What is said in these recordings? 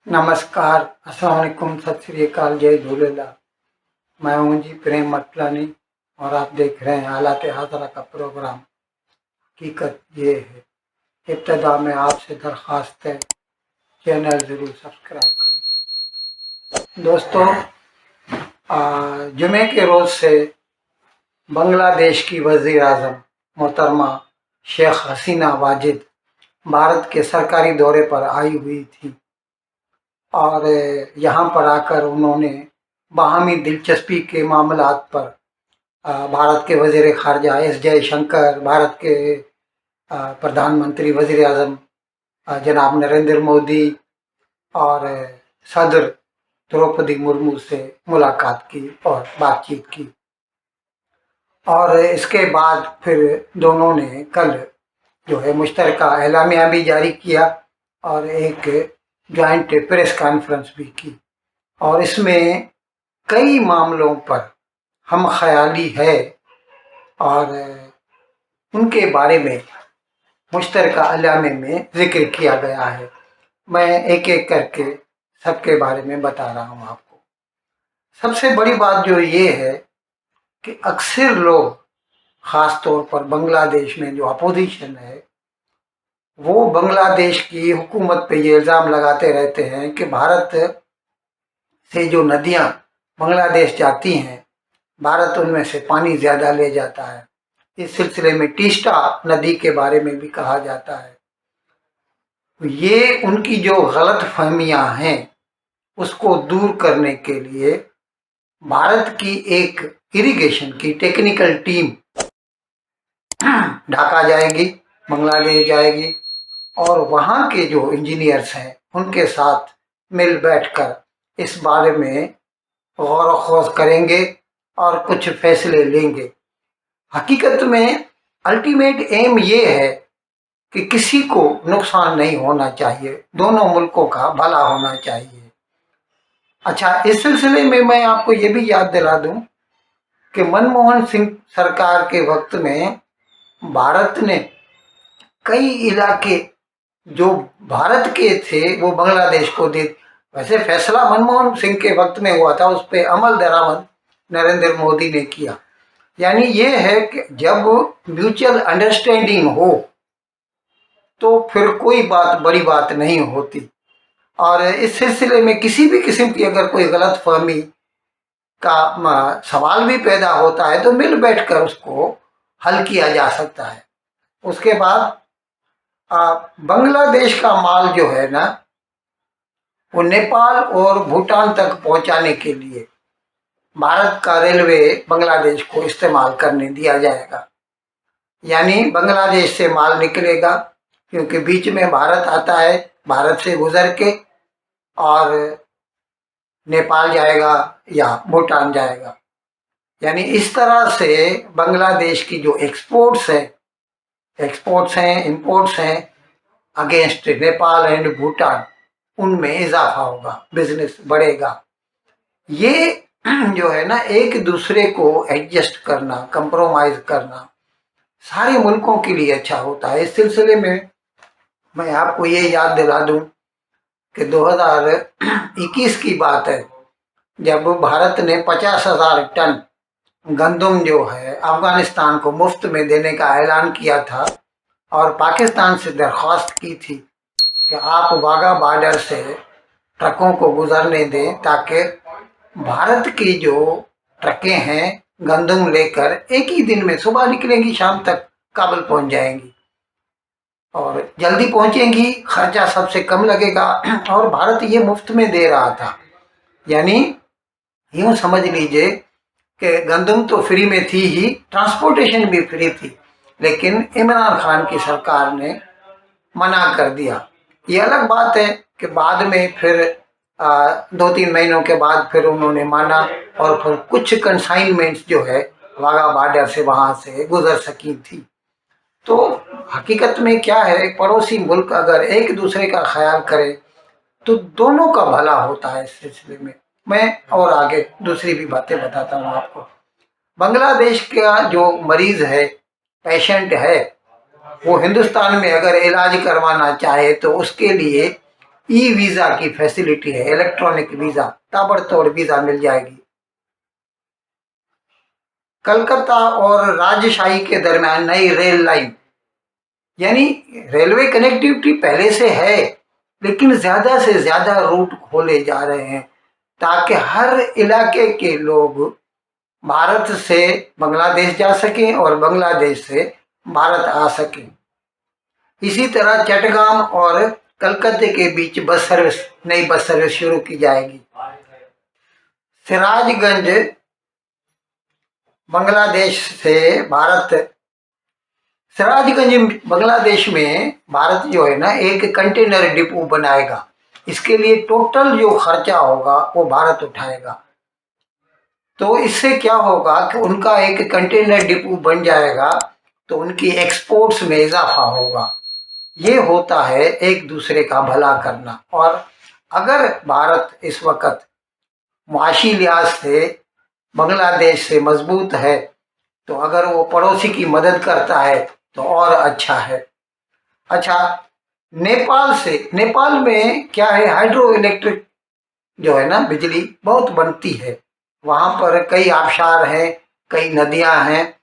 नमस्कार, अस्सलाम वालेकुम, सत श्री अकाल, जय झूलेलाल। मैं हूं जी प्रेम मटलानी और आप देख रहे हैं हालात हाज़रा का प्रोग्राम। हकीकत ये है, इब्तदा में आपसे दरख्वास्त है, चैनल ज़रूर सब्सक्राइब करें। दोस्तों, जुमे के रोज़ से बांग्लादेश की वज़ीर आज़म मोहतरमा शेख हसीना वाजिद भारत के सरकारी दौरे पर आई हुई थी और यहाँ पर आकर उन्होंने बाहमी दिलचस्पी के मामलात पर भारत के वज़ीर ख़ारजा एस जयशंकर, भारत के प्रधानमंत्री वज़ीर आज़म जनाब नरेंद्र मोदी और सदर द्रौपदी मुर्मू से मुलाकात की और बातचीत की। और इसके बाद फिर दोनों ने कल जो है मुश्तरका एलामिया भी जारी किया और एक जॉइंट प्रेस कॉन्फ्रेंस भी की और इसमें कई मामलों पर हम ख्याली है और उनके बारे में मुश्तरका एलामे में जिक्र किया गया है। मैं एक एक करके सबके बारे में बता रहा हूँ आपको। सबसे बड़ी बात जो ये है कि अक्सर लोग, ख़ास तौर पर बांग्लादेश में जो अपोजिशन है, वो बांग्लादेश की हुकूमत पे ये इल्ज़ाम लगाते रहते हैं कि भारत से जो नदियाँ बांग्लादेश जाती हैं, भारत उनमें से पानी ज़्यादा ले जाता है। इस सिलसिले में तीस्ता नदी के बारे में भी कहा जाता है। ये उनकी जो गलत फहमियाँ हैं उसको दूर करने के लिए भारत की एक इरिगेशन की टेक्निकल टीम ढाका जाएगी, बांग्लादेश जाएगी और वहाँ के जो इंजीनियर्स हैं उनके साथ मिल बैठकर इस बारे में गौर व खोज करेंगे और कुछ फैसले लेंगे। हकीकत में अल्टीमेट एम ये है कि किसी को नुकसान नहीं होना चाहिए, दोनों मुल्कों का भला होना चाहिए। अच्छा, इस सिलसिले में मैं आपको ये भी याद दिला दूं कि मनमोहन सिंह सरकार के वक्त में भारत ने कई इलाके जो भारत के थे वो बांग्लादेश को दे। वैसे फैसला मनमोहन सिंह के वक्त में हुआ था, उस पर अमल दरामद नरेंद्र मोदी ने किया। यानी ये है कि जब म्यूचुअल अंडरस्टैंडिंग हो तो फिर कोई बात बड़ी बात नहीं होती। और इस सिलसिले में किसी भी किस्म की अगर कोई गलत फहमी का सवाल भी पैदा होता है तो मिल बैठकर उसको हल किया जा सकता है। उसके बाद बांग्लादेश का माल जो है ना, वो नेपाल और भूटान तक पहुंचाने के लिए भारत का रेलवे बांग्लादेश को इस्तेमाल करने दिया जाएगा। यानी बांग्लादेश से माल निकलेगा क्योंकि बीच में भारत आता है, भारत से गुजर के और नेपाल जाएगा या भूटान जाएगा। यानी इस तरह से बांग्लादेश की जो एक्सपोर्ट्स हैं, इंपोर्ट्स हैं अगेंस्ट नेपाल एंड भूटान, उनमें इजाफा होगा, बिजनेस बढ़ेगा। ये जो है ना, एक दूसरे को एडजस्ट करना, कंप्रोमाइज करना सारे मुल्कों के लिए अच्छा होता है। इस सिलसिले में मैं आपको ये याद दिला दूं कि 2021 की बात है जब भारत ने 50,000 टन गंदम जो है अफगानिस्तान को मुफ्त में देने का ऐलान किया था और पाकिस्तान से दरख्वास्त की थी कि आप वाघा बॉर्डर से ट्रकों को गुजरने दें ताकि भारत की जो ट्रकें हैं गंदम लेकर एक ही दिन में सुबह निकलेंगी, शाम तक काबुल पहुंच जाएंगी और जल्दी पहुंचेंगी, खर्चा सबसे कम लगेगा और भारत ये मुफ्त में दे रहा था। यानी यूँ समझ लीजिए कि गंदम तो फ्री में थी ही, ट्रांसपोर्टेशन भी फ्री थी, लेकिन इमरान खान की सरकार ने मना कर दिया। ये अलग बात है कि बाद में फिर 2-3 महीनों के बाद फिर उन्होंने माना और फिर कुछ कंसाइनमेंट्स जो है वाघा बॉर्डर से वहाँ से गुजर सकी थी। तो हकीकत में क्या है, पड़ोसी मुल्क अगर एक दूसरे का ख्याल करे तो दोनों का भला होता है। इस सिलसिले में मैं और आगे दूसरी भी बातें बताता हूँ आपको। बांग्लादेश का जो मरीज है, पेशेंट है, वो हिंदुस्तान में अगर इलाज करवाना चाहे तो उसके लिए ई वीज़ा की फैसिलिटी है, इलेक्ट्रॉनिक वीज़ा, ताबड़तोड़ वीज़ा मिल जाएगी। कलकत्ता और राजशाही के दरमियान नई रेल लाइन, यानी रेलवे कनेक्टिविटी पहले से है, लेकिन ज़्यादा से ज़्यादा रूट खोले जा रहे हैं ताकि हर इलाके के लोग भारत से बांग्लादेश जा सकें और बांग्लादेश से भारत आ सकें। इसी तरह चटगांव और कलकत्ते के बीच बस सर्विस, नई बस सर्विस शुरू की जाएगी। सिराजगंज बांग्लादेश से भारत, सिराजगंज बांग्लादेश में भारत जो है ना एक कंटेनर डिपो बनाएगा। इसके लिए टोटल जो खर्चा होगा वो भारत उठाएगा। तो इससे क्या होगा कि उनका एक कंटेनर डिपो बन जाएगा तो उनकी एक्सपोर्ट्स में इजाफा होगा। ये होता है एक दूसरे का भला करना। और अगर भारत इस वक्त मुआशी लिहाज से बांग्लादेश से मजबूत है तो अगर वो पड़ोसी की मदद करता है तो और अच्छा है। अच्छा, नेपाल से, नेपाल में क्या है, हाइड्रो इलेक्ट्रिक जो है ना बिजली बहुत बनती है। वहाँ पर कई आबशार हैं, कई नदियाँ हैं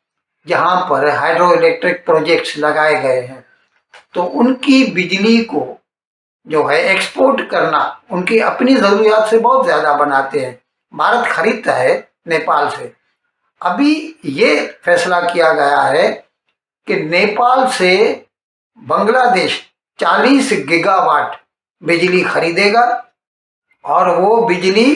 जहाँ पर हाइड्रो इलेक्ट्रिक प्रोजेक्ट्स लगाए गए हैं। तो उनकी बिजली को जो है एक्सपोर्ट करना, उनकी अपनी ज़रूरियात से बहुत ज़्यादा बनाते हैं, भारत खरीदता है नेपाल से। अभी ये फैसला किया गया है कि नेपाल से बांग्लादेश 40 गीगावाट बिजली खरीदेगा और वो बिजली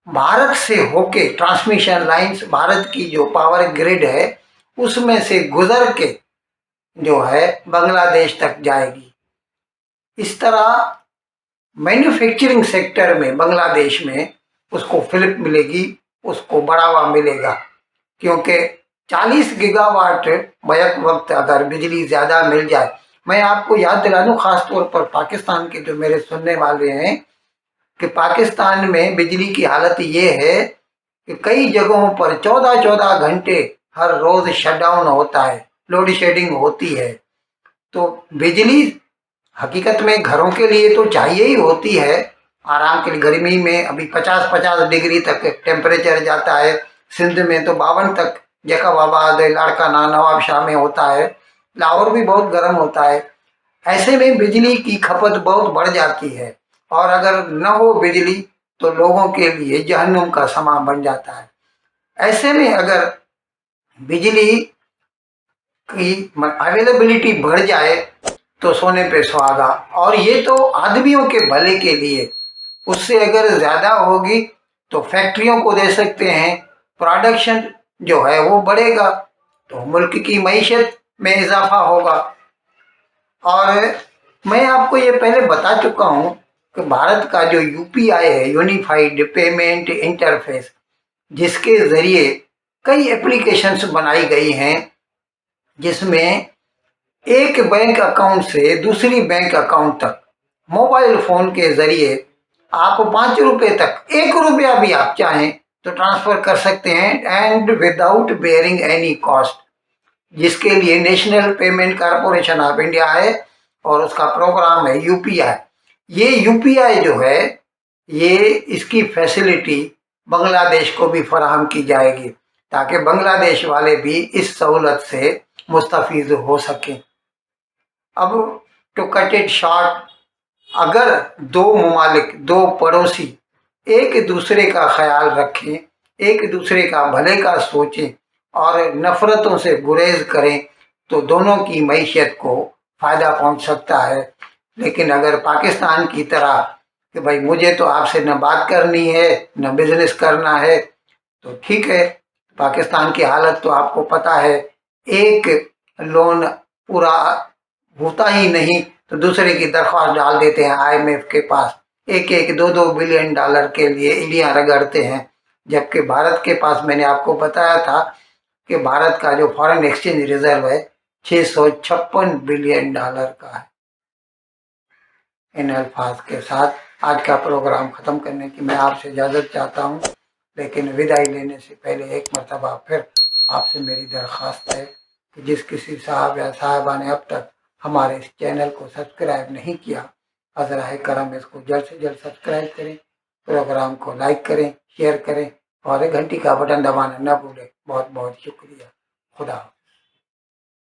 भारत से होके, ट्रांसमिशन लाइंस, भारत की जो पावर ग्रिड है उसमें से गुजर के जो है बांग्लादेश तक जाएगी। इस तरह मैन्युफैक्चरिंग सेक्टर में बांग्लादेश में उसको फिलिप मिलेगी, उसको बढ़ावा मिलेगा, क्योंकि 40 गीगावाट बैक वक्त अगर बिजली ज़्यादा मिल जाए। मैं आपको याद दिला दूँ, ख़ास तौर पर पाकिस्तान के जो मेरे सुनने वाले हैं, कि पाकिस्तान में बिजली की हालत ये है कि कई जगहों पर 14-14 घंटे हर रोज़ शटडाउन होता है, लोड शेडिंग होती है। तो बिजली हकीकत में घरों के लिए तो चाहिए ही होती है, आराम के लिए। गर्मी में अभी 50-50 डिग्री तक टेम्परेचर जाता है। सिंध में तो 52 तक जैकबाबाद, लाड़काना, नवाब शाह में होता है। लाहौर भी बहुत गर्म होता है। ऐसे में बिजली की खपत बहुत बढ़ जाती है और अगर न हो बिजली तो लोगों के लिए जहन्नुम का समा बन जाता है। ऐसे में अगर बिजली की अवेलेबिलिटी बढ़ जाए तो सोने पे सुहागा, और ये तो आदमियों के भले के लिए। उससे अगर ज़्यादा होगी तो फैक्ट्रियों को दे सकते हैं, प्रोडक्शन जो है वो बढ़ेगा तो मुल्क की मईशत में इजाफा होगा। और मैं आपको ये पहले बता चुका हूँ कि भारत का जो यूपीआई है, यूनिफाइड पेमेंट इंटरफेस, जिसके ज़रिए कई एप्लीकेशंस बनाई गई हैं, जिसमें एक बैंक अकाउंट से दूसरी बैंक अकाउंट तक मोबाइल फ़ोन के ज़रिए आप 5 रुपये तक, 1 रुपया भी आप चाहें तो ट्रांसफ़र कर सकते हैं, and without bearing any cost, जिसके लिए national payment corporation of India है और उसका प्रोग्राम है यूपीआई। ये यूपीआई जो है, ये इसकी फैसिलिटी बांग्लादेश को भी फराहम की जाएगी ताकि बांग्लादेश वाले भी इस सहूलत से मुस्तफ़ीज़ हो सकें। अब टू कट इट शॉर्ट, अगर दो ममालिक, दो पड़ोसी एक दूसरे का ख्याल रखें, एक दूसरे का भले का सोचें और नफ़रतों से गुरेज करें तो दोनों की मईशत को फ़ायदा पहुंच सकता है। लेकिन अगर पाकिस्तान की तरह कि भाई मुझे तो आपसे न बात करनी है न बिज़नेस करना है, तो ठीक है, पाकिस्तान की हालत तो आपको पता है। एक लोन पूरा होता ही नहीं तो दूसरे की दरख्वास्त डाल देते हैं आईएमएफ के पास, 1-1, 2-2 बिलियन डॉलर के लिए इलियां रगड़ते हैं। जबकि भारत के पास, मैंने आपको बताया था कि भारत का जो फॉरेन एक्सचेंज रिजर्व है 656 बिलियन डॉलर का है। इन अल्फाज के साथ आज का प्रोग्राम ख़त्म करने की मैं आपसे इजाज़त चाहता हूँ, लेकिन विदाई लेने से पहले एक मरतबा फिर आपसे मेरी दरख्वास्त है कि जिस किसी साहब या साहबा ने अब तक हमारे इस चैनल को सब्सक्राइब नहीं किया अजराए करम इसको जल्द से जल्द सब्सक्राइब करें, प्रोग्राम को लाइक करें, शेयर करें और घंटी का बटन दबाना न भूलें। बहुत बहुत शुक्रिया। खुदा हाफ़िज़।